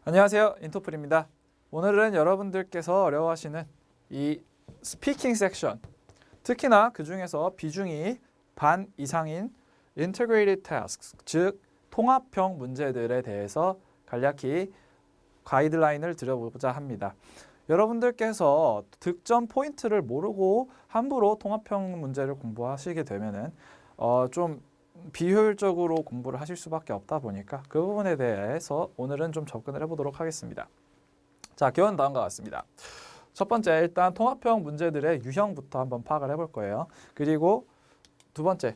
안녕하세요, 인터플입니다. 오늘은 여러분들께서 어려워하시는 이 스피킹 섹션, 특히나 그 중에서 비중이 반 이상인 integrated tasks, 즉 통합형 문제들에 대해서 간략히 가이드라인을 드려보자 합니다. 여러분들께서 득점 포인트를 모르고 함부로 통합형 문제를 공부하시게 되면은 좀 비효율적으로 공부를 하실 수밖에 없다 보니까 그 부분에 대해서 오늘은 좀 접근을 해보도록 하겠습니다. 자, 교훈 다음과 같습니다. 첫 번째, 일단 통합형 문제들의 유형부터 한번 파악을 해볼 거예요. 그리고 두 번째,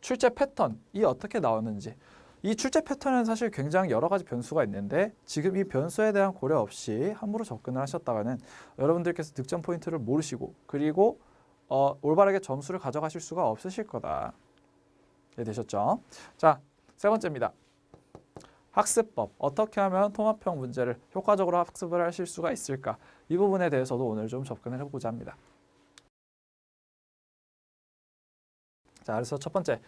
출제 패턴이 어떻게 나오는지. 이 출제 패턴은 사실 굉장히 여러 가지 변수가 있는데 지금 이 변수에 대한 고려 없이 함부로 접근을 하셨다가는 여러분들께서 득점 포인트를 모르시고 그리고 올바르게 점수를 가져가실 수가 없으실 거다. 이해되셨죠? 자, 세 번째입니다. 학습법. 어떻게 하면 통합형 문제를 효과적으로 학습을 하실 수가 있을까? 이 부분에 대해서도 오늘 좀 접근을 해보고자 합니다. 자, 그래서 첫 번째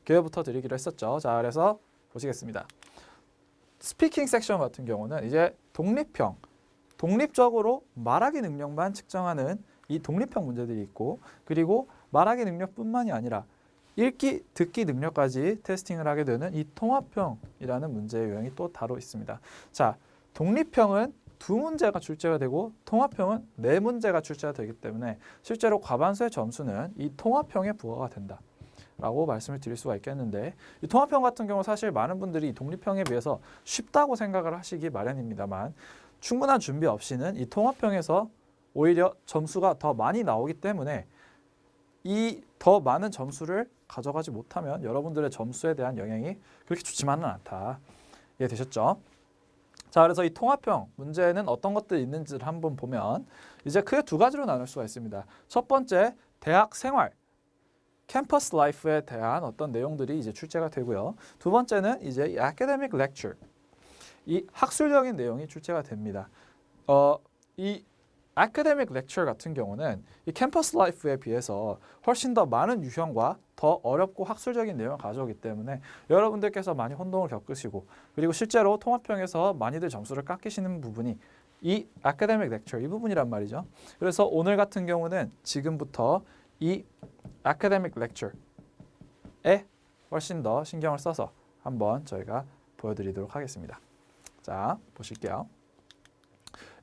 기회부터 드리기로 했었죠. 자, 그래서 보시겠습니다. 스피킹 섹션 같은 경우는 이제 독립형, 독립적으로 말하기 능력만 측정하는 이 독립형 문제들이 있고, 그리고 말하기 능력뿐만이 아니라 읽기, 듣기 능력까지 테스팅을 하게 되는 이 통합형이라는 문제의 유형이 또 따로 있습니다. 자, 독립형은 두 문제가 출제가 되고 통합형은 네 문제가 출제가 되기 때문에 실제로 과반수의 점수는 이 통합형에 부과가 된다 라고 말씀을 드릴 수가 있겠는데, 이 통합형 같은 경우 사실 많은 분들이 이 독립형에 비해서 쉽다고 생각을 하시기 마련입니다만 충분한 준비 없이는 이 통합형에서 오히려 점수가 더 많이 나오기 때문에 이 더 많은 점수를 가져가지 못하면 여러분들의 점수에 대한 영향이 그렇게 좋지만은 않다. 이해되셨죠? 자, 그래서 이 통합형 문제는 어떤 것들이 있는지를 한번 보면 이제 크게 두 가지로 나눌 수가 있습니다. 첫 번째, 대학 생활, 캠퍼스 라이프에 대한 어떤 내용들이 이제 출제가 되고요. 두 번째는 이제 이 academic lecture, 이 학술적인 내용이 출제가 됩니다. 이 academic lecture 같은 경우는 이 캠퍼스 라이프에 비해서 훨씬 더 많은 유형과 더 어렵고 학술적인 내용을 가져오기 때문에 여러분들께서 많이 혼동을 겪으시고 그리고 실제로 통합형에서 많이들 점수를 깎이시는 부분이 이 academic lecture 이 부분이란 말이죠. 그래서 오늘 같은 경우는 지금부터 이 academic lecture에 훨씬 더 신경을 써서 한번 저희가 보여드리도록 하겠습니다. 자, 보실게요.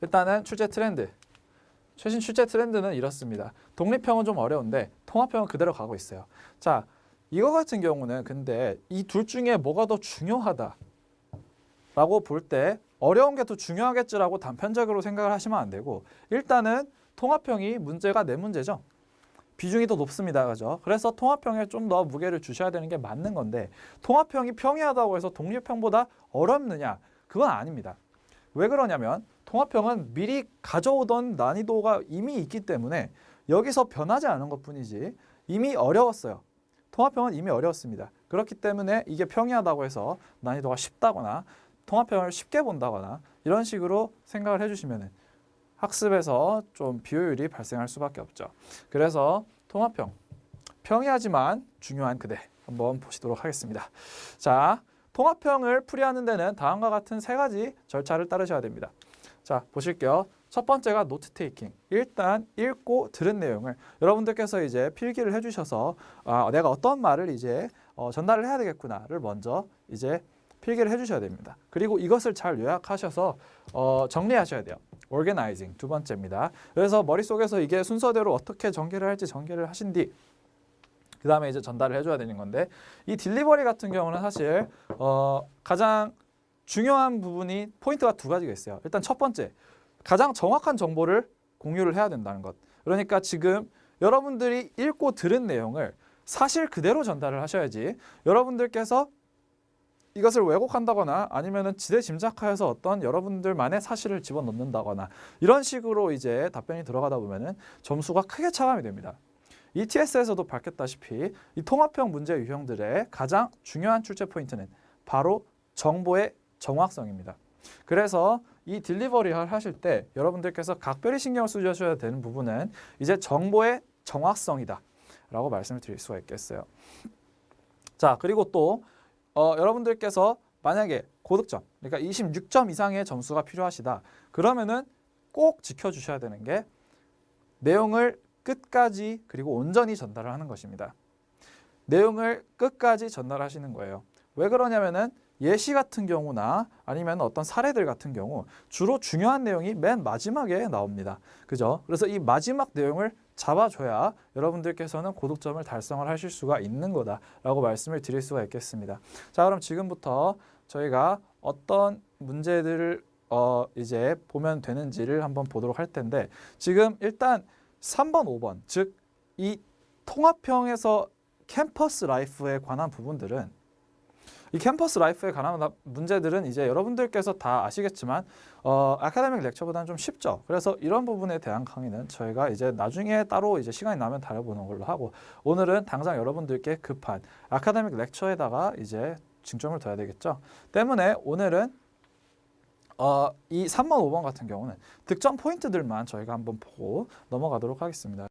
일단은 출제 트렌드. 최신 출제 트렌드는 이렇습니다. 독립형은 좀 어려운데 통합형은 그대로 가고 있어요. 자, 이거 같은 경우는 근데 이 둘 중에 뭐가 더 중요하다라고 볼 때 어려운 게 더 중요하겠지라고 단편적으로 생각을 하시면 안 되고, 일단은 통합형이 문제가 네 문제죠. 비중이 더 높습니다. 그죠? 그래서 통합형에 좀 더 무게를 주셔야 되는 게 맞는 건데, 통합형이 평이하다고 해서 독립형보다 어렵느냐? 그건 아닙니다. 왜 그러냐면 통합형은 미리 가져오던 난이도가 이미 있기 때문에 여기서 변하지 않은 것뿐이지 이미 어려웠어요. 통합형은 이미 어려웠습니다. 그렇기 때문에 이게 평이하다고 해서 난이도가 쉽다거나 통합형을 쉽게 본다거나 이런 식으로 생각을 해주시면 학습에서 좀 비효율이 발생할 수밖에 없죠. 그래서 통합형, 평이하지만 중요한 그대 한번 보시도록 하겠습니다. 자, 통합형을 풀이하는 데는 다음과 같은 세 가지 절차를 따르셔야 됩니다. 자, 보실게요. 첫 번째가 노트 테이킹. 일단 읽고 들은 내용을 여러분들께서 이제 필기를 해주셔서 내가 어떤 말을 이제 전달을 해야 되겠구나를 먼저 이제 필기를 해주셔야 됩니다. 그리고 이것을 잘 요약하셔서 정리하셔야 돼요. organizing 두 번째입니다. 그래서 머릿속에서 이게 순서대로 어떻게 전개를 할지 전개를 하신 뒤 그 다음에 이제 전달을 해줘야 되는 건데, 이 딜리버리 같은 경우는 사실 가장 중요한 부분이 포인트가 두 가지가 있어요. 일단 첫 번째, 가장 정확한 정보를 공유를 해야 된다는 것. 그러니까 지금 여러분들이 읽고 들은 내용을 사실 그대로 전달을 하셔야지 여러분들께서 이것을 왜곡한다거나 아니면은 지레 짐작하여서 어떤 여러분들만의 사실을 집어넣는다거나 이런 식으로 이제 답변이 들어가다 보면은 점수가 크게 차감이 됩니다. ETS에서도 밝혔다시피 이 통합형 문제 유형들의 가장 중요한 출제 포인트는 바로 정보의 정확성입니다. 그래서 이 딜리버리 하실 때 여러분들께서 각별히 신경을 쓰셔야 되는 부분은 이제 정보의 정확성이다 라고 말씀을 드릴 수가 있겠어요. 자, 그리고 또 여러분들께서 만약에 고득점, 그러니까 26점 이상의 점수가 필요하시다. 그러면은 꼭 지켜주셔야 되는 게 내용을 끝까지 그리고 온전히 전달을 하는 것입니다. 내용을 끝까지 전달하시는 거예요. 왜 그러냐면은 예시 같은 경우나 아니면 어떤 사례들 같은 경우 주로 중요한 내용이 맨 마지막에 나옵니다. 그죠? 그래서 이 마지막 내용을 잡아줘야 여러분들께서는 고득점을 달성을 하실 수가 있는 거다라고 말씀을 드릴 수가 있겠습니다. 자, 그럼 지금부터 저희가 어떤 문제들을 이제 보면 되는지를 한번 보도록 할 텐데, 지금 일단 3번, 5번, 즉 이 통합형에서 캠퍼스 라이프에 관한 부분들은, 이 캠퍼스 라이프에 관한 문제들은 이제 여러분들께서 다 아시겠지만 아카데믹 렉처보다는 좀 쉽죠. 그래서 이런 부분에 대한 강의는 저희가 이제 나중에 따로 이제 시간이 나면 다뤄보는 걸로 하고, 오늘은 당장 여러분들께 급한 아카데믹 렉처에다가 이제 중점을 둬야 되겠죠. 때문에 오늘은 이 3번, 5번 같은 경우는 득점 포인트들만 저희가 한번 보고 넘어가도록 하겠습니다.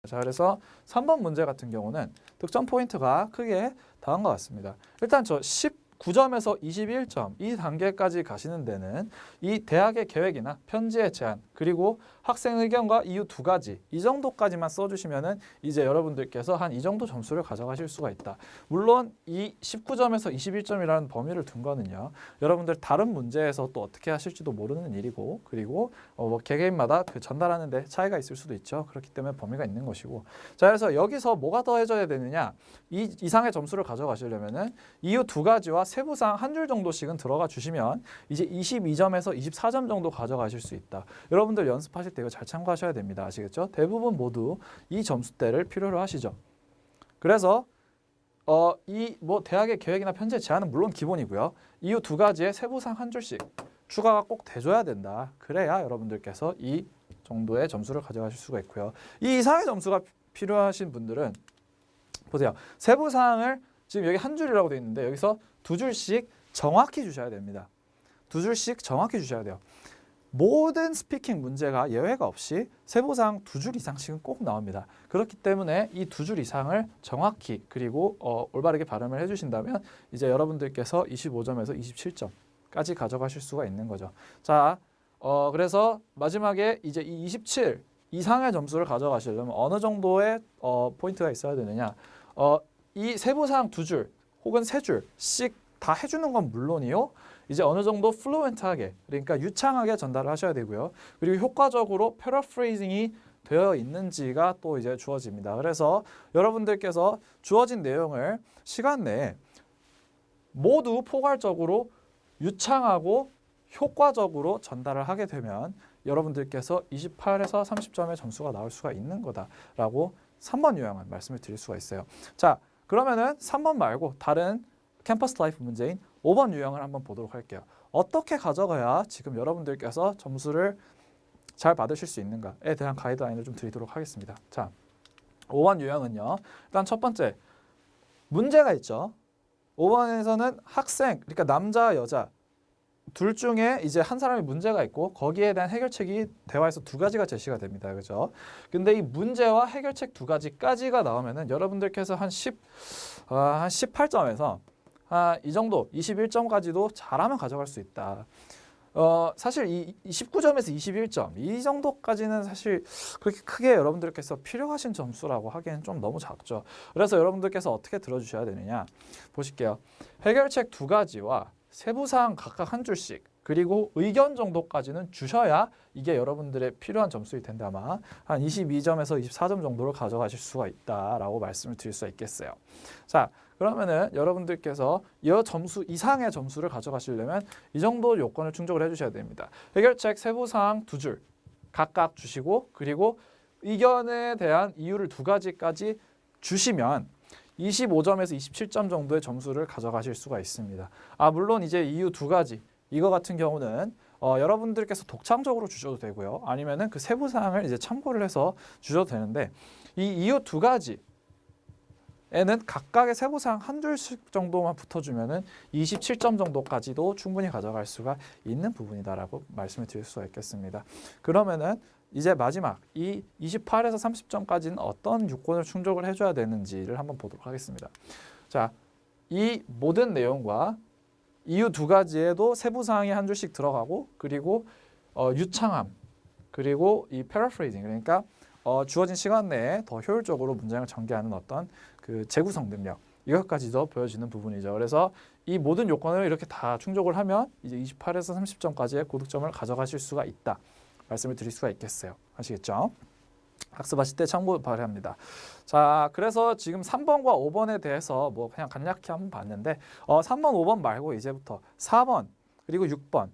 자, 그래서 3번 문제 같은 경우는 득점 포인트가 크게 다음과 같습니다. 일단 저 19점에서 21점 이 단계까지 가시는 데는 이 대학의 계획이나 편지의 제안, 그리고 학생 의견과 이유 두 가지, 이 정도까지만 써주시면은 이제 여러분들께서 한 이 정도 점수를 가져가실 수가 있다. 물론 이 19점에서 21점이라는 범위를 둔 거는요, 여러분들 다른 문제에서 또 어떻게 하실지도 모르는 일이고, 그리고 뭐 개개인마다 그 전달하는 데 차이가 있을 수도 있죠. 그렇기 때문에 범위가 있는 것이고, 자, 그래서 여기서 뭐가 더해져야 되느냐, 이 이상의 점수를 가져가시려면은 이유 두 가지와 세부사항 한 줄 정도씩은 들어가 주시면 이제 22점에서 24점 정도 가져가실 수 있다. 여러분들 연습하실 때 이거 잘 참고하셔야 됩니다. 아시겠죠? 대부분 모두 이 점수대를 필요로 하시죠. 그래서 이 뭐 대학의 계획이나 편제 제안은 물론 기본이고요. 이유 두 가지에 세부사항 한 줄씩 추가가 꼭 돼줘야 된다. 그래야 여러분들께서 이 정도의 점수를 가져가실 수가 있고요. 이 이상의 점수가 필요하신 분들은 보세요. 세부사항을 지금 여기 한 줄이라고 되어 있는데 여기서 두 줄씩 정확히 주셔야 됩니다. 두 줄씩 정확히 주셔야 돼요. 모든 스피킹 문제가 예외가 없이 세부사항 두 줄 이상씩은 꼭 나옵니다. 그렇기 때문에 이 두 줄 이상을 정확히 그리고 올바르게 발음을 해주신다면 이제 여러분들께서 25점에서 27점까지 가져가실 수가 있는 거죠. 자, 그래서 마지막에 이제 이 27 이상의 점수를 가져가시려면 어느 정도의 포인트가 있어야 되느냐? 이 세부사항 두 줄 혹은 세 줄씩 다 해주는 건 물론이요. 이제 어느 정도 플루엔트하게, 그러니까 유창하게 전달을 하셔야 되고요. 그리고 효과적으로 패러프레이징이 되어 있는지가 또 이제 주어집니다. 그래서 여러분들께서 주어진 내용을 시간 내에 모두 포괄적으로 유창하고 효과적으로 전달을 하게 되면 여러분들께서 28에서 30점의 점수가 나올 수가 있는 거다라고 3번 유형은 말씀을 드릴 수가 있어요. 자, 그러면은 3번 말고 다른 캠퍼스 라이프 문제인 5번 유형을 한번 보도록 할게요. 어떻게 가져가야 지금 여러분들께서 점수를 잘 받으실 수 있는가에 대한 가이드라인을 좀 드리도록 하겠습니다. 자, 5번 유형은요. 일단 첫 번째, 문제가 있죠. 5번에서는 학생, 그러니까 남자, 여자 둘 중에 이제 한 사람이 문제가 있고 거기에 대한 해결책이 대화에서 두 가지가 제시가 됩니다. 그죠? 근데 이 문제와 해결책 두 가지까지가 나오면은 여러분들께서 한 18점에서 이 정도 21점까지도 잘하면 가져갈 수 있다. 사실 이 19점에서 21점 이 정도까지는 사실 그렇게 크게 여러분들께서 필요하신 점수라고 하기에는 좀 너무 작죠. 그래서 여러분들께서 어떻게 들어주셔야 되느냐 보실게요. 해결책 두 가지와 세부사항 각각 한 줄씩 그리고 의견 정도까지는 주셔야 이게 여러분들의 필요한 점수일 텐데 아마 한 22점에서 24점 정도를 가져가실 수가 있다라고 말씀을 드릴 수 있겠어요. 자, 그러면은 여러분들께서 이 점수 이상의 점수를 가져가시려면 이 정도 요건을 충족을 해주셔야 됩니다. 해결책 세부사항 두 줄 각각 주시고 그리고 의견에 대한 이유를 두 가지까지 주시면 25점에서 27점 정도의 점수를 가져가실 수가 있습니다. 물론 이제 이유 두 가지 이거 같은 경우는 여러분들께서 독창적으로 주셔도 되고요. 아니면은 그 세부 사항을 이제 참고를 해서 주셔도 되는데 이 이유 두 가지 에는 각각의 세부사항 한 줄씩 정도만 붙어주면은 27점 정도까지도 충분히 가져갈 수가 있는 부분이다라고 말씀을 드릴 수가 있겠습니다. 그러면은 이제 마지막 이 28에서 30점까지는 어떤 요건을 충족을 해줘야 되는지를 한번 보도록 하겠습니다. 자, 이 모든 내용과 이유 두 가지에도 세부사항이 한 줄씩 들어가고 그리고 유창함 그리고 이 패러프레이징 그러니까 주어진 시간 내에 더 효율적으로 문장을 전개하는 어떤 그 재구성 능력 이것까지도 보여지는 부분이죠. 그래서 이 모든 요건을 이렇게 다 충족을 하면 이제 28에서 30점까지의 고득점을 가져가실 수가 있다. 말씀을 드릴 수가 있겠어요. 아시겠죠? 학습하실 때 참고 바랍니다. 자, 그래서 지금 3번과 5번에 대해서 뭐 그냥 간략히 한번 봤는데 3번, 5번 말고 이제부터 4번 그리고 6번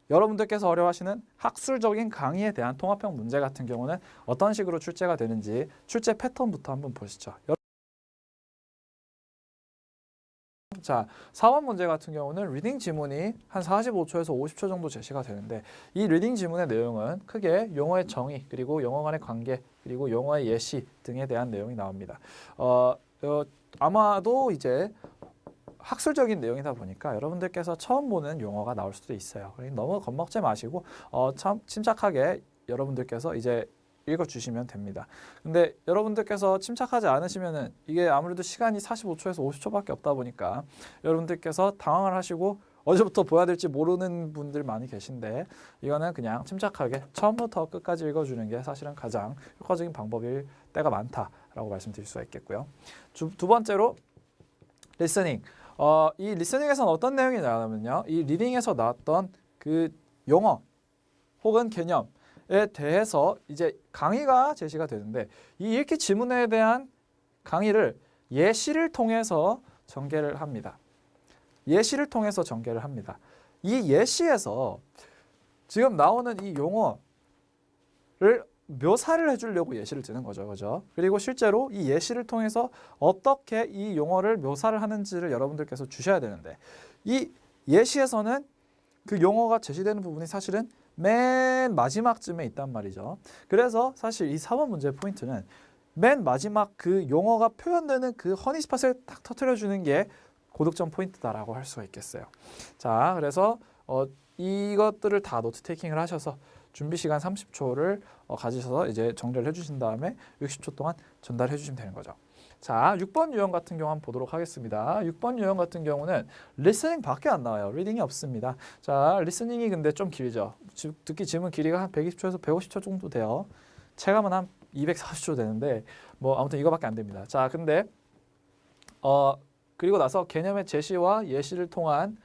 여러분들께서 어려워하시는 학술적인 강의에 대한 통합형 문제 같은 경우는 어떤 식으로 출제가 되는지 출제 패턴부터 한번 보시죠. 자, 4번 문제 같은 경우는 리딩 지문이 한 45초에서 50초 정도 제시가 되는데 이 리딩 지문의 내용은 크게 용어의 정의 그리고 용어 간의 관계 그리고 용어의 예시 등에 대한 내용이 나옵니다. 아마도 이제 학술적인 내용이다 보니까 여러분들께서 처음 보는 용어가 나올 수도 있어요. 그러니까 너무 겁먹지 마시고 참 침착하게 여러분들께서 이제 읽어주시면 됩니다. 근데 여러분들께서 침착하지 않으시면은 이게 아무래도 시간이 45초에서 50초밖에 없다 보니까 여러분들께서 당황을 하시고 어디부터 보야 될지 모르는 분들 많이 계신데 이거는 그냥 침착하게 처음부터 끝까지 읽어주는 게 사실은 가장 효과적인 방법일 때가 많다라고 말씀드릴 수가 있겠고요. 두 번째로 리스닝. 이 리스닝에서는 어떤 내용이 나오냐면요. 이 리딩에서 나왔던 그 용어 혹은 개념 에 대해서 이제 강의가 제시가 되는데 이 읽기 지문에 대한 강의를 예시를 통해서 전개를 합니다. 예시를 통해서 전개를 합니다. 이 예시에서 지금 나오는 이 용어를 묘사를 해주려고 예시를 드는 거죠. 그죠? 그리고 실제로 이 예시를 통해서 어떻게 이 용어를 묘사를 하는지를 여러분들께서 주셔야 되는데 이 예시에서는 그 용어가 제시되는 부분이 사실은 맨 마지막쯤에 있단 말이죠. 그래서 사실 이 4번 문제의 포인트는 맨 마지막 그 용어가 표현되는 그 허니스팟을 딱 터뜨려주는 게 고득점 포인트다라고 할 수가 있겠어요. 자, 그래서 이것들을 다 노트 테이킹을 하셔서 준비 시간 30초를 가지셔서 이제 정리를 해주신 다음에 60초 동안 전달해 주시면 되는 거죠. 자, 6번 유형 같은 경우 한번 보도록 하겠습니다. 6번 유형 같은 경우는 리스닝 밖에 안 나와요. 리딩이 없습니다. 자, 리스닝이 근데 좀 길죠. 듣기 지문 길이가 한 120초에서 150초 정도 돼요. 체감은 한 240초 되는데 뭐 아무튼 이거밖에 안 됩니다. 자, 근데 그리고 나서 개념의 제시와 예시를 통한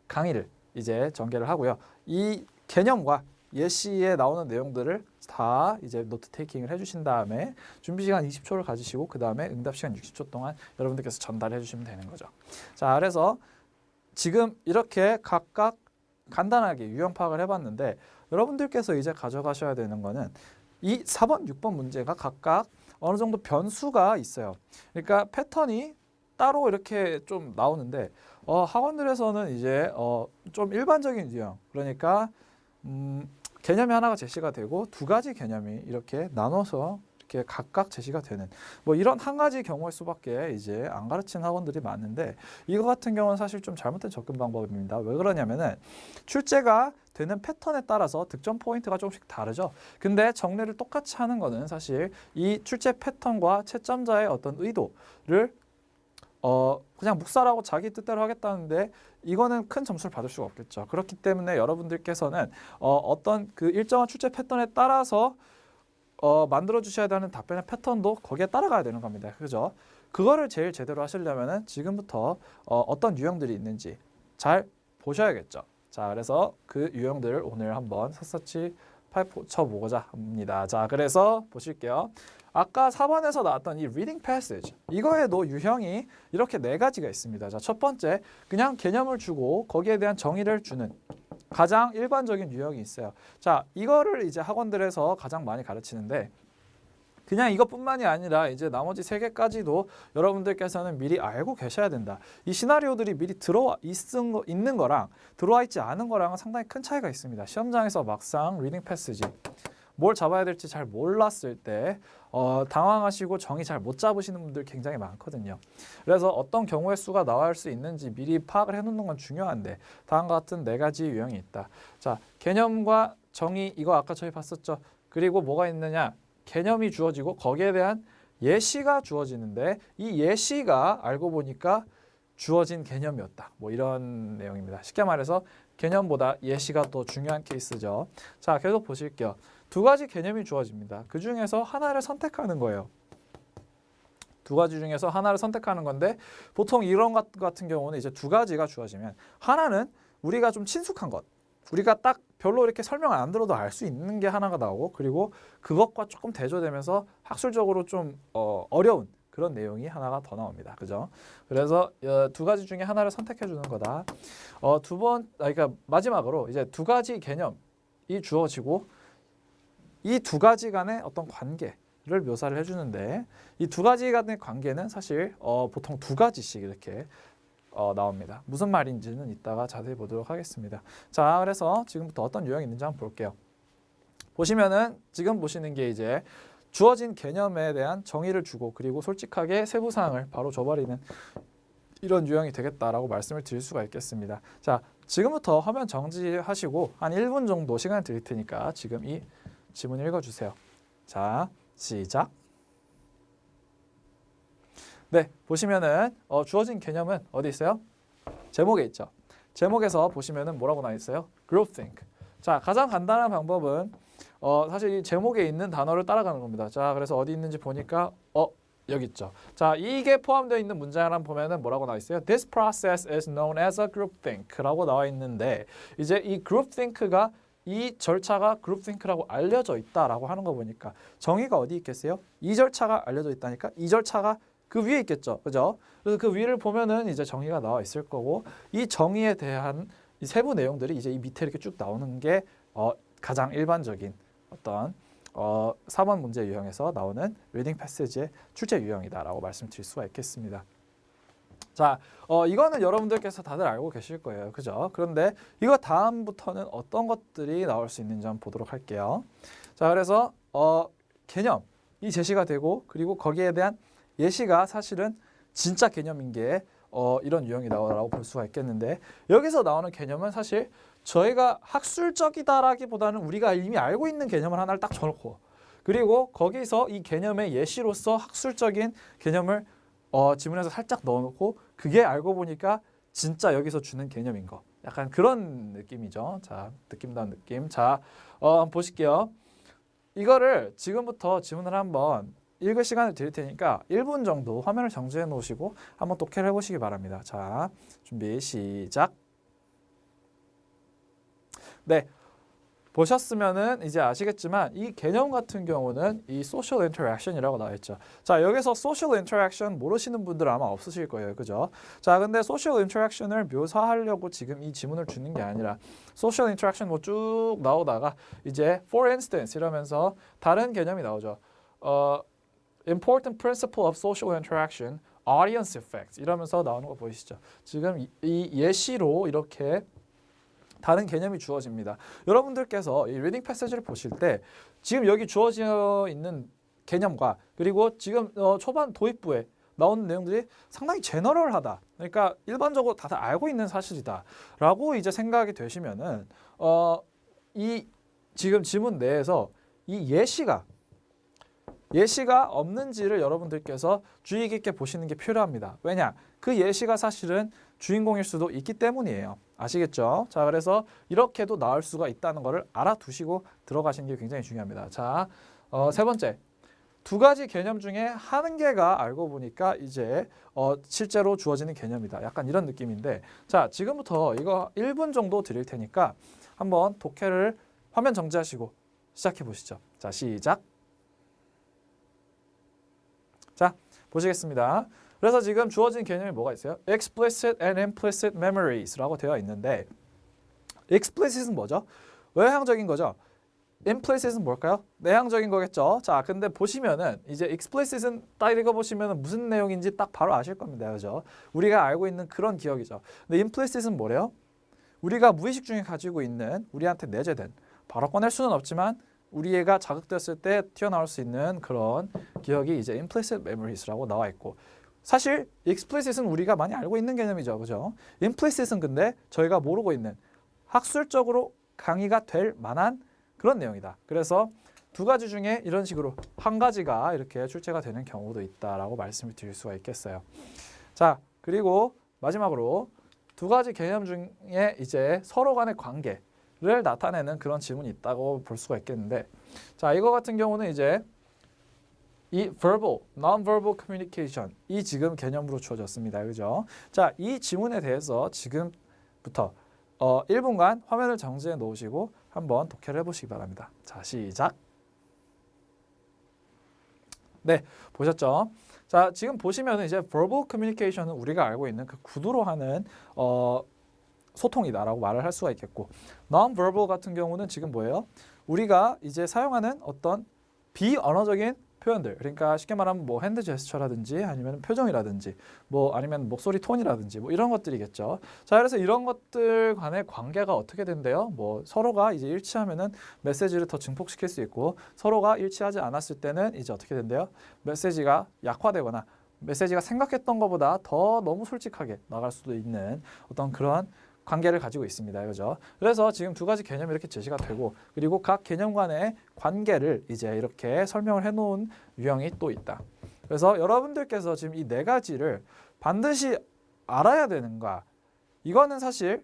강의를 이제 전개를 하고요. 이 개념과 예시에 나오는 내용들을 다 이제 노트 테이킹을 해주신 다음에 준비 시간 20초를 가지시고 그 다음에 응답 시간 60초 동안 여러분들께서 전달해 주시면 되는 거죠. 자, 그래서 지금 이렇게 각각 간단하게 유형 파악을 해봤는데 여러분들께서 이제 가져가셔야 되는 거는 이 4번, 6번 문제가 각각 어느 정도 변수가 있어요. 그러니까 패턴이 따로 이렇게 좀 나오는데 학원들에서는 이제 좀 일반적인 유형 그러니까 개념이 하나가 제시가 되고 두 가지 개념이 이렇게 나눠서 이렇게 각각 제시가 되는 뭐 이런 한 가지 경우일 수밖에 이제 안 가르치는 학원들이 많은데 이거 같은 경우는 사실 좀 잘못된 접근 방법입니다. 왜 그러냐면은 출제가 되는 패턴에 따라서 득점 포인트가 조금씩 다르죠. 근데 정리를 똑같이 하는 거는 사실 이 출제 패턴과 채점자의 어떤 의도를 그냥 묵살하고 자기 뜻대로 하겠다는데 이거는 큰 점수를 받을 수가 없겠죠. 그렇기 때문에 여러분들께서는 어떤 그 일정한 출제 패턴에 따라서 만들어 주셔야 되는 답변의 패턴도 거기에 따라가야 되는 겁니다. 그죠? 그거를 제일 제대로 하시려면은 지금부터 어떤 유형들이 있는지 잘 보셔야겠죠. 자, 그래서 그 유형들을 오늘 한번 샅샅이 파헤쳐보고자 합니다. 자, 그래서 보실게요. 아까 4번에서 나왔던 이 reading passage 이거에도 유형이 이렇게 4가지가 있습니다. 자, 첫 번째 그냥 개념을 주고 거기에 대한 정의를 주는 가장 일반적인 유형이 있어요. 자, 이거를 이제 학원들에서 가장 많이 가르치는데 그냥 이것뿐만이 아니라 이제 나머지 3개까지도 여러분들께서는 미리 알고 계셔야 된다. 이 시나리오들이 미리 들어와 있는 거랑 들어와 있지 않은 거랑은 상당히 큰 차이가 있습니다. 시험장에서 막상 리딩 패스지 뭘 잡아야 될지 잘 몰랐을 때 당황하시고 정의 잘 못 잡으시는 분들 굉장히 많거든요. 그래서 어떤 경우의 수가 나올 수 있는지 미리 파악을 해놓는 건 중요한데 다음과 같은 4가지 유형이 있다. 자, 개념과 정의 이거 아까 저희 봤었죠. 그리고 뭐가 있느냐? 개념이 주어지고 거기에 대한 예시가 주어지는데 이 예시가 알고 보니까 주어진 개념이었다. 뭐 이런 내용입니다. 쉽게 말해서 개념보다 예시가 더 중요한 케이스죠. 자, 계속 보실게요. 2가지 개념이 주어집니다. 그 중에서 하나를 선택하는 거예요. 2가지 중에서 하나를 선택하는 건데 보통 이런 것 같은 경우는 이제 2가지가 주어지면 하나는 우리가 좀 친숙한 것, 우리가 딱 별로 이렇게 설명을 안 들어도 알 수 있는 게 하나가 나오고 그리고 그것과 조금 대조되면서 학술적으로 좀 어려운 그런 내용이 하나가 더 나옵니다. 그죠? 그래서 2가지 중에 하나를 선택해 주는 거다. 그러니까 마지막으로 이제 2가지 개념이 주어지고 이 2가지 간의 어떤 관계를 묘사를 해주는데 이 2가지 간의 관계는 사실 보통 2가지씩 이렇게 나옵니다. 무슨 말인지는 이따가 자세히 보도록 하겠습니다. 자, 그래서 지금부터 어떤 유형이 있는지 한번 볼게요. 보시면은 지금 보시는 게 이제 주어진 개념에 대한 정의를 주고 그리고 솔직하게 세부사항을 바로 줘버리는 이런 유형이 되겠다라고 말씀을 드릴 수가 있겠습니다. 자, 지금부터 화면 정지하시고 한 1분 정도 시간을 드릴 테니까 지금 이 지문 읽어주세요. 자, 시작. 네, 보시면은 주어진 개념은 어디 있어요? 제목에 있죠. 제목에서 보시면은 뭐라고 나와 있어요? groupthink. 자, 가장 간단한 방법은 사실 이 제목에 있는 단어를 따라가는 겁니다. 자, 그래서 어디 있는지 보니까 여기 있죠. 자, 이게 포함되어 있는 문장을 한번 보면은 뭐라고 나와 있어요? This process is known as a groupthink라고 나와 있는데 이제 이 groupthink가 이 절차가 groupthink라고 알려져 있다라고 하는 거 보니까 정의가 어디 있겠어요? 이 절차가 알려져 있다니까 이 절차가 그 위에 있겠죠. 그죠? 그래서 그 위를 보면은 이제 정의가 나와 있을 거고 이 정의에 대한 이 세부 내용들이 이제 이 밑에 이렇게 쭉 나오는 게 가장 일반적인 어떤 4번 문제 유형에서 나오는 리딩 패시지의 출제 유형이다라고 말씀드릴 수가 있겠습니다. 자, 이거는 여러분들께서 다들 알고 계실 거예요. 그죠? 그런데 이거 다음부터는 어떤 것들이 나올 수 있는지 한번 보도록 할게요. 자, 그래서 개념이 제시가 되고 그리고 거기에 대한 예시가 사실은 진짜 개념인 게 이런 유형이 나오라고 볼 수가 있겠는데 여기서 나오는 개념은 사실 저희가 학술적이다라기보다는 우리가 이미 알고 있는 개념을 하나를 딱 줘놓고 그리고 거기서 이 개념의 예시로서 학술적인 개념을 지문에서 살짝 넣어놓고 그게 알고 보니까 진짜 여기서 주는 개념인 거 약간 그런 느낌이죠. 자, 느낌다운 느낌. 자, 한번 보실게요. 이거를 지금부터 지문을 한번 읽을 시간을 드릴 테니까 1분 정도 화면을 정지해 놓으시고 한번 독해를 해보시기 바랍니다. 자, 준비 시작. 네, 보셨으면은 이제 아시겠지만 이 개념 같은 경우는 이 social interaction이라고 나와 있죠. 자, 여기서 social interaction 모르시는 분들 아마 없으실 거예요. 그죠? 자, 근데 social interaction을 묘사하려고 지금 이 지문을 주는 게 아니라 social interaction 뭐 쭉 나오다가 이제 for instance 이러면서 다른 개념이 나오죠. important principle of social interaction, audience effect 이러면서 나오는 거 보이시죠? 지금 이 예시로 이렇게 다른 개념이 주어집니다. 여러분들께서 이 리딩 패시지를 보실 때 지금 여기 주어져 있는 개념과 그리고 지금 초반 도입부에 나오는 내용들이 상당히 제너럴하다. 그러니까 일반적으로 다들 알고 있는 사실이다라고 이제 생각이 되시면은 이 지금 지문 내에서 이 예시가 없는지를 여러분들께서 주의 깊게 보시는 게 필요합니다. 왜냐? 그 예시가 사실은 주인공일 수도 있기 때문이에요. 아시겠죠? 자, 그래서 이렇게도 나올 수가 있다는 것을 알아두시고 들어가시는 게 굉장히 중요합니다. 자, 3번째. 2가지 개념 중에 한 개가 알고 보니까 이제 실제로 주어지는 개념이다. 약간 이런 느낌인데 자, 지금부터 이거 1분 정도 드릴 테니까 한번 독해를 화면 정지하시고 시작해 보시죠. 자, 시작. 자, 보시겠습니다. 그래서 지금 주어진 개념이 뭐가 있어요? explicit and implicit memories라고 되어 있는데 explicit은 뭐죠? 외향적인 거죠. implicit은 뭘까요? 내향적인 거겠죠. 자, 근데 보시면은 이제 explicit은 딱 읽어보시면은 무슨 내용인지 딱 바로 아실 겁니다. 그죠? 우리가 알고 있는 그런 기억이죠. 근데 implicit은 뭐래요? 우리가 무의식 중에 가지고 있는 우리한테 내재된 바로 꺼낼 수는 없지만 우리가 자극됐을 때 튀어나올 수 있는 그런 기억이 이제 implicit memories라고 나와 있고, 사실 explicit은 우리가 많이 알고 있는 개념이죠, 그죠? implicit은 근데 저희가 모르고 있는 학술적으로 강의가 될 만한 그런 내용이다. 그래서 두 가지 중에 이런 식으로 한 가지가 이렇게 출제가 되는 경우도 있다라고 말씀을 드릴 수가 있겠어요. 자, 그리고 마지막으로 두 가지 개념 중에 이제 서로 간의 관계를 나타내는 그런 지문이 있다고 볼 수가 있겠는데, 자, 이거 같은 경우는 이제 이 verbal, non-verbal communication 이 지금 개념으로 주어졌습니다. 그죠? 자, 이 지문에 대해서 지금부터 1분간 화면을 정지해 놓으시고 한번 독해를 해보시기 바랍니다. 자, 시작. 네, 보셨죠? 자, 지금 보시면 이제 verbal communication은 우리가 알고 있는 그 구두로 하는 소통이다라고 말을 할 수가 있겠고, non-verbal 같은 경우는 지금 뭐예요? 우리가 이제 사용하는 어떤 비언어적인 표현들, 그러니까 쉽게 말하면 뭐 핸드 제스처라든지 아니면 표정이라든지 뭐 아니면 목소리 톤이라든지 뭐 이런 것들이겠죠. 자, 그래서 이런 것들 간의 관계가 어떻게 된대요? 뭐 서로가 이제 일치하면은 메시지를 더 증폭시킬 수 있고, 서로가 일치하지 않았을 때는 이제 어떻게 된대요? 메시지가 약화되거나 메시지가 생각했던 것보다 더 너무 솔직하게 나갈 수도 있는 어떤 그런 관계를 가지고 있습니다. 그죠? 그래서 지금 두 가지 개념이 이렇게 제시가 되고, 그리고 각 개념 간의 관계를 이제 이렇게 설명을 해놓은 유형이 또 있다. 그래서 여러분들께서 지금 이 네 가지를 반드시 알아야 되는가? 이거는 사실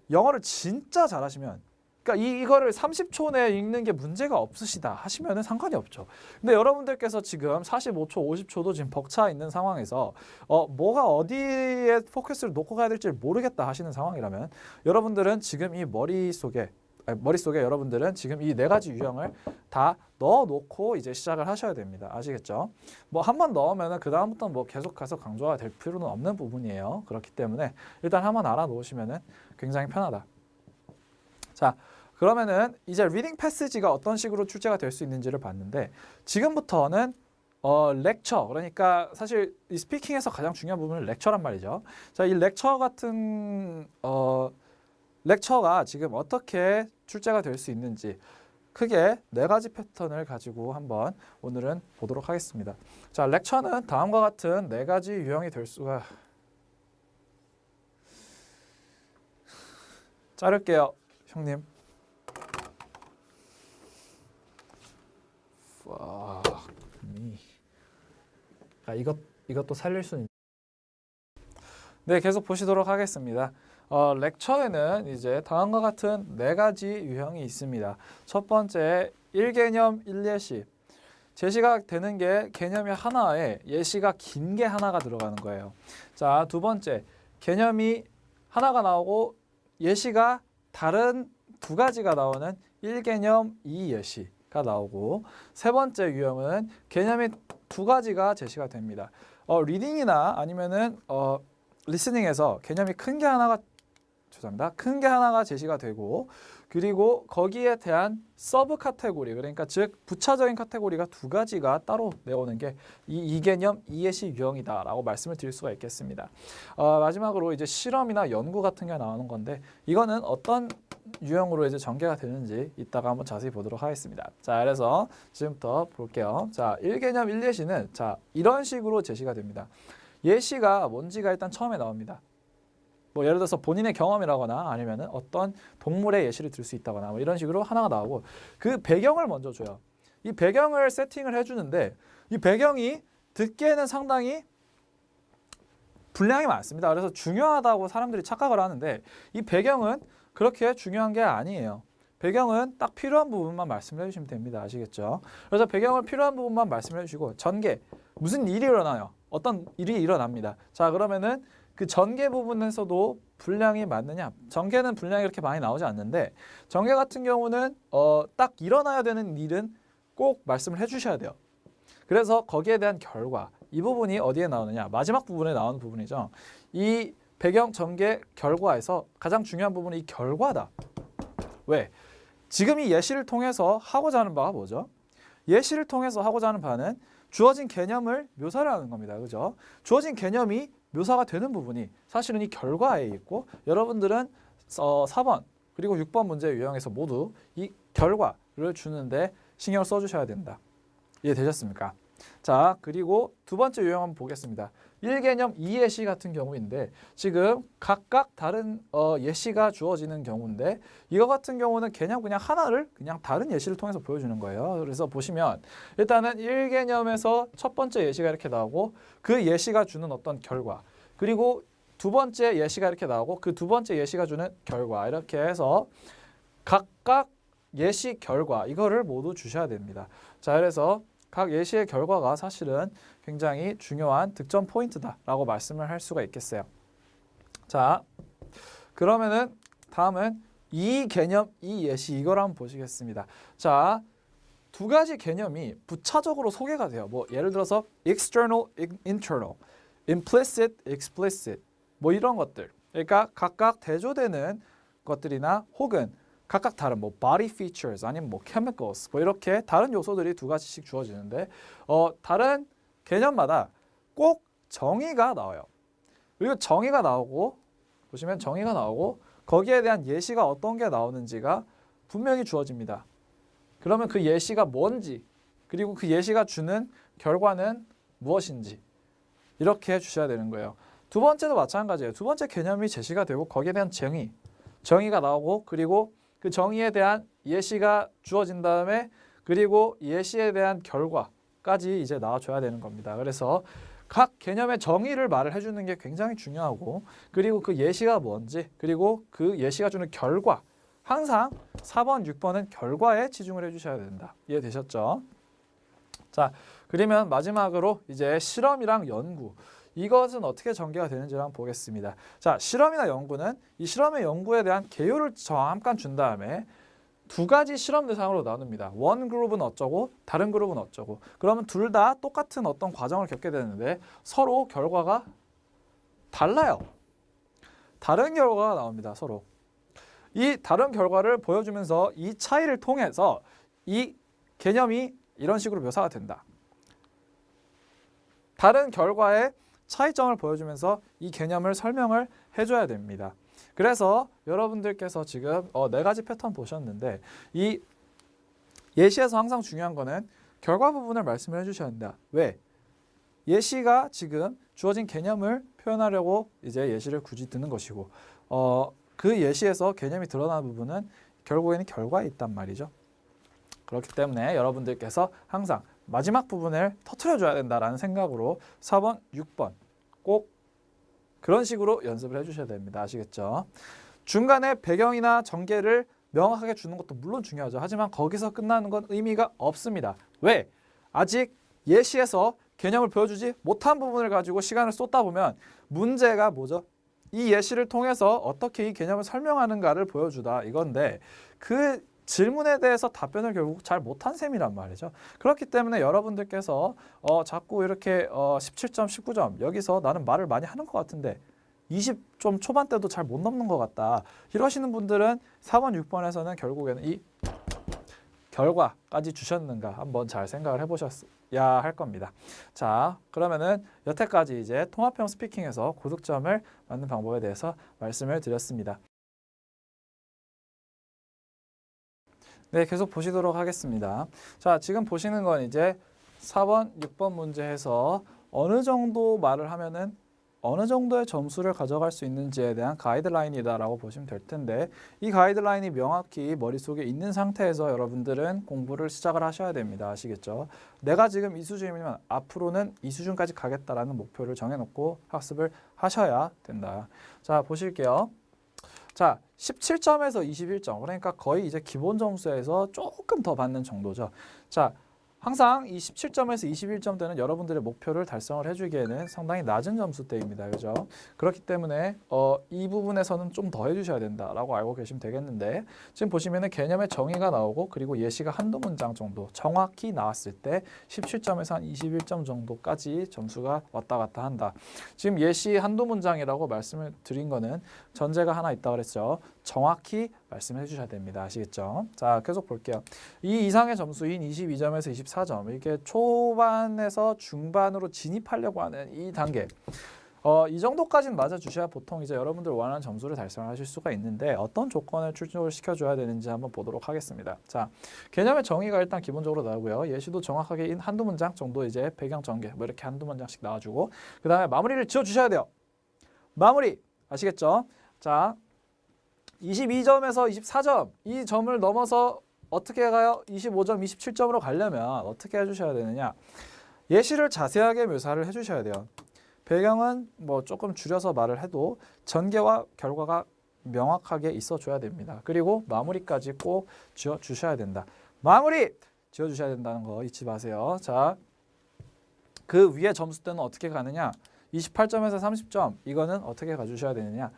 영어를 진짜 잘하시면, 그러니까 이거를 30초 내에 읽는 게 문제가 없으시다 하시면은 상관이 없죠. 근데 여러분들께서 지금 45초, 50초도 지금 벅차 있는 상황에서 뭐가 어디에 포커스를 놓고 가야 될지 모르겠다 하시는 상황이라면, 여러분들은 지금 이 머릿속에 여러분들은 지금 이 네 가지 유형을 다 넣어놓고 이제 시작을 하셔야 됩니다. 아시겠죠? 뭐 한 번 넣으면은 그 다음부터 뭐 계속해서 강조가 될 필요는 없는 부분이에요. 그렇기 때문에 일단 한번 알아놓으시면은 굉장히 편하다. 자, 그러면은 이제 리딩 패시지가 어떤 식으로 출제가 될 수 있는지를 봤는데, 지금부터는 렉처, 그러니까 사실 이 스피킹에서 가장 중요한 부분은 렉처란 말이죠. 자, 이 렉처 같은 렉처가 지금 어떻게 출제가 될 수 있는지 크게 네 가지 패턴을 가지고 한번 오늘은 보도록 하겠습니다. 자, 렉처는 다음과 같은 네 가지 유형이 될 수가. 자를게요, 형님. 이것도 살릴 수는. 네, 계속 보시도록 하겠습니다. 렉처에는 이제 다음과 같은 네 가지 유형이 있습니다. 첫 번째, 1개념 1예시. 제시가 되는 게 개념이 하나에 예시가 긴 게 하나가 들어가는 거예요. 자, 두 번째, 개념이 하나가 나오고 예시가 다른 두 가지가 나오는 1개념 2예시가 나오고, 세 번째 유형은 개념이 두 가지가 제시가 됩니다. 리딩이나 아니면은 리스닝에서 개념이 큰 게 하나가 제시가 되고, 그리고 거기에 대한 서브 카테고리, 그러니까 즉 부차적인 카테고리가 두 가지가 따로 내오는 게 이 2개념 2예시 유형이다라고 말씀을 드릴 수가 있겠습니다. 마지막으로 이제 실험이나 연구 같은 게 나오는 건데, 이거는 어떤 유형으로 이제 전개가 되는지 이따가 한번 자세히 보도록 하겠습니다. 자, 그래서 지금부터 볼게요. 자, 1개념 1예시는 자, 이런 식으로 제시가 됩니다. 예시가 뭔지가 일단 처음에 나옵니다. 뭐 예를 들어서 본인의 경험이라거나 아니면은 어떤 동물의 예시를 들 수 있다거나 뭐 이런 식으로 하나가 나오고, 그 배경을 먼저 줘요. 이 배경을 세팅을 해주는데, 이 배경이 듣기에는 상당히 분량이 많습니다. 그래서 중요하다고 사람들이 착각을 하는데, 이 배경은 그렇게 중요한 게 아니에요. 배경은 딱 필요한 부분만 말씀을 해주시면 됩니다. 아시겠죠? 그래서 배경을 필요한 부분만 말씀해 주시고, 전개, 무슨 일이 일어나요? 어떤 일이 일어납니다. 자, 그러면은 그 전개 부분에서도 분량이 맞느냐? 전개는 분량이 그렇게 많이 나오지 않는데, 전개 같은 경우는 딱 일어나야 되는 일은 꼭 말씀을 해주셔야 돼요. 그래서 거기에 대한 결과, 이 부분이 어디에 나오느냐? 마지막 부분에 나오는 부분이죠. 이 배경, 전개, 결과에서 가장 중요한 부분은 이 결과다. 왜? 지금 이 예시를 통해서 하고자 하는 바가 뭐죠? 예시를 통해서 하고자 하는 바는 주어진 개념을 묘사를 하는 겁니다. 그죠? 주어진 개념이 묘사가 되는 부분이 사실은 이 결과에 있고, 여러분들은 4번 그리고 6번 문제 유형에서 모두 이 결과를 주는데 신경을 써주셔야 된다. 이해되셨습니까? 자, 그리고 두 번째 유형 한번 보겠습니다. 1개념 2예시 같은 경우인데 지금 각각 다른 예시가 주어지는 경우인데 이거 같은 경우는 그냥 하나를 그냥 다른 예시를 통해서 보여주는 거예요. 그래서 보시면 일단은 1개념에서 첫 번째 예시가 이렇게 나오고 그 예시가 주는 어떤 결과, 그리고 두 번째 예시가 이렇게 나오고 그 두 번째 예시가 주는 결과, 이렇게 해서 각각 예시 결과 이거를 모두 주셔야 됩니다. 자, 그래서 각 예시의 결과가 사실은 굉장히 중요한 득점 포인트다라고 말씀을 할 수가 있겠어요. 자, 그러면은 다음은 이 개념, 이 예시 이걸 한번 보시겠습니다. 자, 두 가지 개념이 부차적으로 소개가 돼요. 뭐 예를 들어서 external, internal, implicit, explicit 뭐 이런 것들. 그러니까 각각 대조되는 것들이나 혹은 각각 다른 뭐 body features 아니면 뭐 chemicals 뭐 이렇게 다른 요소들이 두 가지씩 주어지는데 다른 개념마다 꼭 정의가 나와요. 그리고 정의가 나오고 보시면 정의가 나오고 거기에 대한 예시가 어떤 게 나오는지가 분명히 주어집니다. 그러면 그 예시가 뭔지 그리고 그 예시가 주는 결과는 무엇인지 이렇게 해주셔야 되는 거예요. 두 번째도 마찬가지예요. 두 번째 개념이 제시가 되고 거기에 대한 정의가 나오고 그리고 그 정의에 대한 예시가 주어진 다음에 그리고 예시에 대한 결과까지 이제 나와줘야 되는 겁니다. 그래서 각 개념의 정의를 말을 해주는 게 굉장히 중요하고 그리고 그 예시가 뭔지 그리고 그 예시가 주는 결과 항상 4번, 6번은 결과에 치중을 해주셔야 된다. 이해되셨죠? 자, 그러면 마지막으로 이제 실험이랑 연구 이것은 어떻게 전개가 되는지를 한번 보겠습니다. 자, 실험이나 연구는 이 실험의 연구에 대한 개요를 잠깐 준 다음에 두 가지 실험 대상으로 나눕니다. 원 그룹은 어쩌고 다른 그룹은 어쩌고. 그러면 둘 다 똑같은 어떤 과정을 겪게 되는데 서로 결과가 달라요. 다른 결과가 나옵니다. 서로. 이 다른 결과를 보여주면서 이 차이를 통해서 이 개념이 이런 식으로 묘사가 된다. 다른 결과의 차이점을 보여주면서 이 개념을 설명을 해줘야 됩니다. 그래서 여러분들께서 지금 네 가지 패턴 보셨는데 이 예시에서 항상 중요한 거는 결과 부분을 말씀을 해주셔야 한다. 왜? 예시가 지금 주어진 개념을 표현하려고 이제 예시를 굳이 드는 것이고 그 예시에서 개념이 드러나는 부분은 결국에는 결과에 있단 말이죠. 그렇기 때문에 여러분들께서 항상 마지막 부분을 터트려줘야 된다라는 생각으로 4번, 6번 꼭 그런 식으로 연습을 해주셔야 됩니다. 아시겠죠? 중간에 배경이나 전개를 명확하게 주는 것도 물론 중요하죠. 하지만 거기서 끝나는 건 의미가 없습니다. 왜? 아직 예시에서 개념을 보여주지 못한 부분을 가지고 시간을 쏟다 보면 문제가 뭐죠? 이 예시를 통해서 어떻게 이 개념을 설명하는가를 보여주다 이건데 그 질문에 대해서 답변을 결국 잘 못한 셈이란 말이죠. 그렇기 때문에 여러분들께서 자꾸 이렇게 17점, 19점 여기서 나는 말을 많이 하는 것 같은데 20점 초반대도 잘 못 넘는 것 같다. 이러시는 분들은 4번, 6번에서는 결국에는 이 결과까지 주셨는가 한번 잘 생각을 해보셨어야 할 겁니다. 자, 그러면은 여태까지 이제 통합형 스피킹에서 고득점을 맞는 방법에 대해서 말씀을 드렸습니다. 네, 계속 보시도록 하겠습니다. 자, 지금 보시는 건 이제 4번, 6번 문제에서 어느 정도 말을 하면은 어느 정도의 점수를 가져갈 수 있는지에 대한 가이드라인이다라고 보시면 될 텐데 이 가이드라인이 명확히 머릿속에 있는 상태에서 여러분들은 공부를 시작을 하셔야 됩니다. 아시겠죠? 내가 지금 이 수준이면 앞으로는 이 수준까지 가겠다라는 목표를 정해놓고 학습을 하셔야 된다. 자, 보실게요. 자, 17점에서 21점, 그러니까 거의 이제 기본 점수에서 조금 더 받는 정도죠. 자, 항상 이 17점에서 21점대는 여러분들의 목표를 달성을 해주기에는 상당히 낮은 점수대입니다. 그죠? 그렇기 때문에 이 부분에서는 좀 더 해주셔야 된다라고 알고 계시면 되겠는데 지금 보시면은 개념의 정의가 나오고 그리고 예시가 한두 문장 정도 정확히 나왔을 때 17점에서 한 21점 정도까지 점수가 왔다 갔다 한다. 지금 예시 한두 문장이라고 말씀을 드린 거는 전제가 하나 있다고 그랬죠. 정확히 말씀해 주셔야 됩니다. 아시겠죠? 자, 계속 볼게요. 이 이상의 점수인 22점에서 24점 이게 초반에서 중반으로 진입하려고 하는 이 단계 이 정도까지는 맞아주셔야 보통 이제 여러분들 원하는 점수를 달성하실 수가 있는데 어떤 조건을 충족을 시켜줘야 되는지 한번 보도록 하겠습니다. 자, 개념의 정의가 일단 기본적으로 나오고요. 예시도 정확하게 한두 문장 정도 이제 배경 전개 뭐 이렇게 한두 문장씩 나와주고 그 다음에 마무리를 지어주셔야 돼요. 마무리 아시겠죠? 자, 22점에서 24점 이 점을 넘어서 어떻게 가요? 25점, 27점으로 가려면 어떻게 해주셔야 되느냐? 예시를 자세하게 묘사를 해주셔야 돼요. 배경은 뭐 조금 줄여서 말을 해도 전개와 결과가 명확하게 있어줘야 됩니다. 그리고 마무리까지 꼭 지어주셔야 된다. 마무리! 지어주셔야 된다는 거 잊지 마세요. 자, 그 위에 점수대는 어떻게 가느냐? 28점에서 30점 이거는 어떻게 가주셔야 되느냐?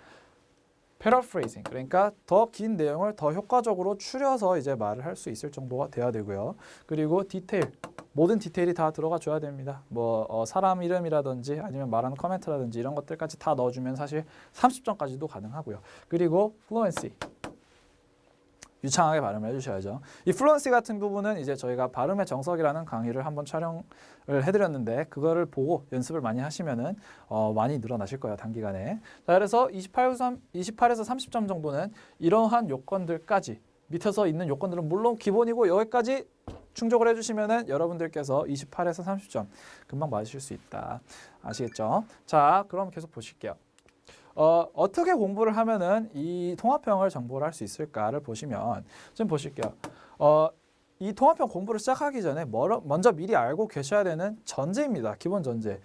paraphrasing 그러니까 더 긴 내용을 더 효과적으로 추려서 이제 말을 할 수 있을 정도가 돼야 되고요. 그리고 디테일 모든 디테일이 다 들어가 줘야 됩니다. 뭐 사람 이름이라든지 아니면 말하는 커멘트라든지 이런 것들까지 다 넣어주면 사실 30점까지도 가능하고요. 그리고 fluency 유창하게 발음을 해주셔야죠. 이 fluency 같은 부분은 이제 저희가 발음의 정석이라는 강의를 한번 촬영을 해드렸는데 그거를 보고 연습을 많이 하시면은 많이 늘어나실 거예요. 단기간에. 자, 그래서 28에서 30점 정도는 이러한 요건들까지 밑에서 있는 요건들은 물론 기본이고 여기까지 충족을 해주시면은 여러분들께서 28에서 30점 금방 맞으실 수 있다. 아시겠죠? 자, 그럼 계속 보실게요. 어떻게 공부를 하면은 이 통합형을 정보를 할 수 있을까를 보시면 좀 보실게요. 이 통합형 공부를 시작하기 전에 먼저 미리 알고 계셔야 되는 전제입니다. 기본 전제.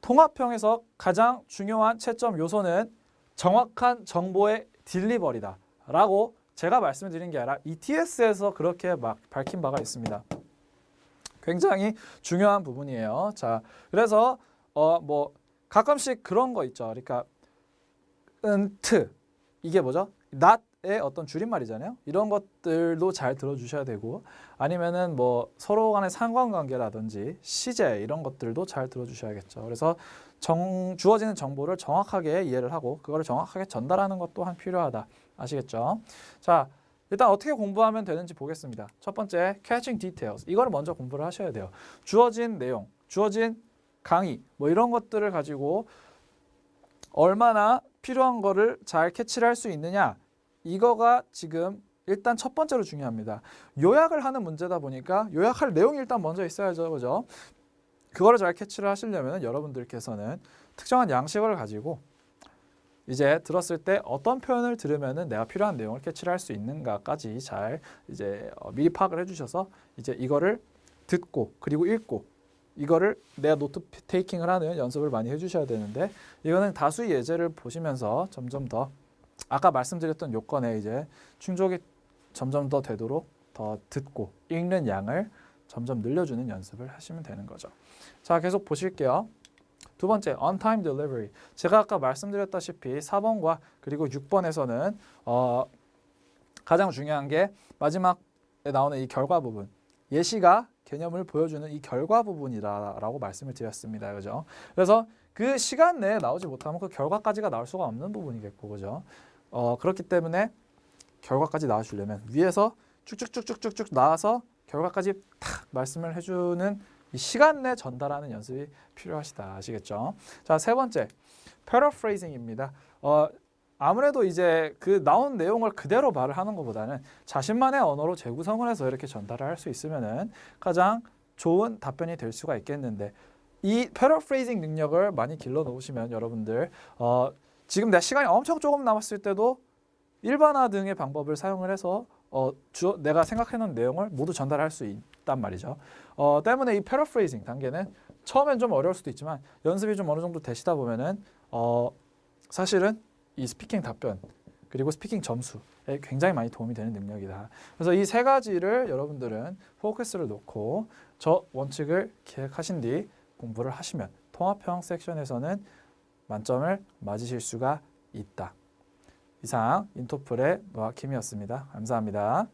통합형에서 가장 중요한 채점 요소는 정확한 정보의 딜리버리다 라고 제가 말씀드린 게 아니라 ETS에서 그렇게 막 밝힌 바가 있습니다. 굉장히 중요한 부분이에요. 자, 그래서 뭐 가끔씩 그런 거 있죠. 그러니까 은트 이게 뭐죠? not의 어떤 줄임말이잖아요. 이런 것들도 잘 들어주셔야 되고 아니면은 뭐 서로 간의 상관관계라든지 시제 이런 것들도 잘 들어주셔야겠죠. 그래서 주어지는 정보를 정확하게 이해를 하고 그거를 정확하게 전달하는 것 또한 필요하다. 아시겠죠? 자, 일단 어떻게 공부하면 되는지 보겠습니다. 첫 번째, catching details. 이거를 먼저 공부를 하셔야 돼요. 주어진 내용, 주어진 강의 뭐 이런 것들을 가지고 얼마나 필요한 거를 잘 캐치를 할 수 있느냐 이거가 지금 일단 첫 번째로 중요합니다. 요약을 하는 문제다 보니까 요약할 내용이 일단 먼저 있어야죠. 그죠? 그거를 잘 캐치를 하시려면 여러분들께서는 특정한 양식을 가지고 이제 들었을 때 어떤 표현을 들으면은 내가 필요한 내용을 캐치를 할 수 있는가까지 잘 이제 미리 파악을 해주셔서 이제 이거를 듣고 그리고 읽고 이거를 내가 노트 테이킹을 하는 연습을 많이 해주셔야 되는데 이거는 다수의 예제를 보시면서 점점 더 아까 말씀드렸던 요건에 이제 충족이 점점 더 되도록 더 듣고 읽는 양을 점점 늘려주는 연습을 하시면 되는 거죠. 자, 계속 보실게요. 두 번째, on time delivery. 제가 아까 말씀드렸다시피 4번과 그리고 6번에서는 가장 중요한 게 마지막에 나오는 이 결과 부분. 예시가 개념을 보여주는 이 결과 부분이라고 말씀을 드렸습니다. 그죠? 그래서 그 시간 내에 나오지 못하면 그 결과까지가 나올 수가 없는 부분이겠고, 그죠? 그렇기 때문에 결과까지 나와주려면 위에서 쭉쭉쭉쭉쭉 나와서 결과까지 탁 말씀을 해주는 이 시간 내 전달하는 연습이 필요하시다. 아시겠죠? 자, 세 번째, paraphrasing입니다. 아무래도 이제 그 나온 내용을 그대로 말을 하는 것보다는 자신만의 언어로 재구성을 해서 이렇게 전달을 할 수 있으면은 가장 좋은 답변이 될 수가 있겠는데 이 paraphrasing 능력을 많이 길러 놓으시면 여러분들 지금 내 시간이 엄청 조금 남았을 때도 일반화 등의 방법을 사용을 해서 내가 생각해 놓은 내용을 모두 전달할 수 있단 말이죠. 때문에 이 paraphrasing 단계는 처음엔 좀 어려울 수도 있지만 연습이 좀 어느 정도 되시다 보면은 사실은 이 스피킹 답변 그리고 스피킹 점수에 굉장히 많이 도움이 되는 능력이다. 그래서 이 세 가지를 여러분들은 포커스를 놓고 저 원칙을 기획하신 뒤 공부를 하시면 통합형 섹션에서는 만점을 맞으실 수가 있다. 이상 인토플의 노아킴이었습니다. 감사합니다.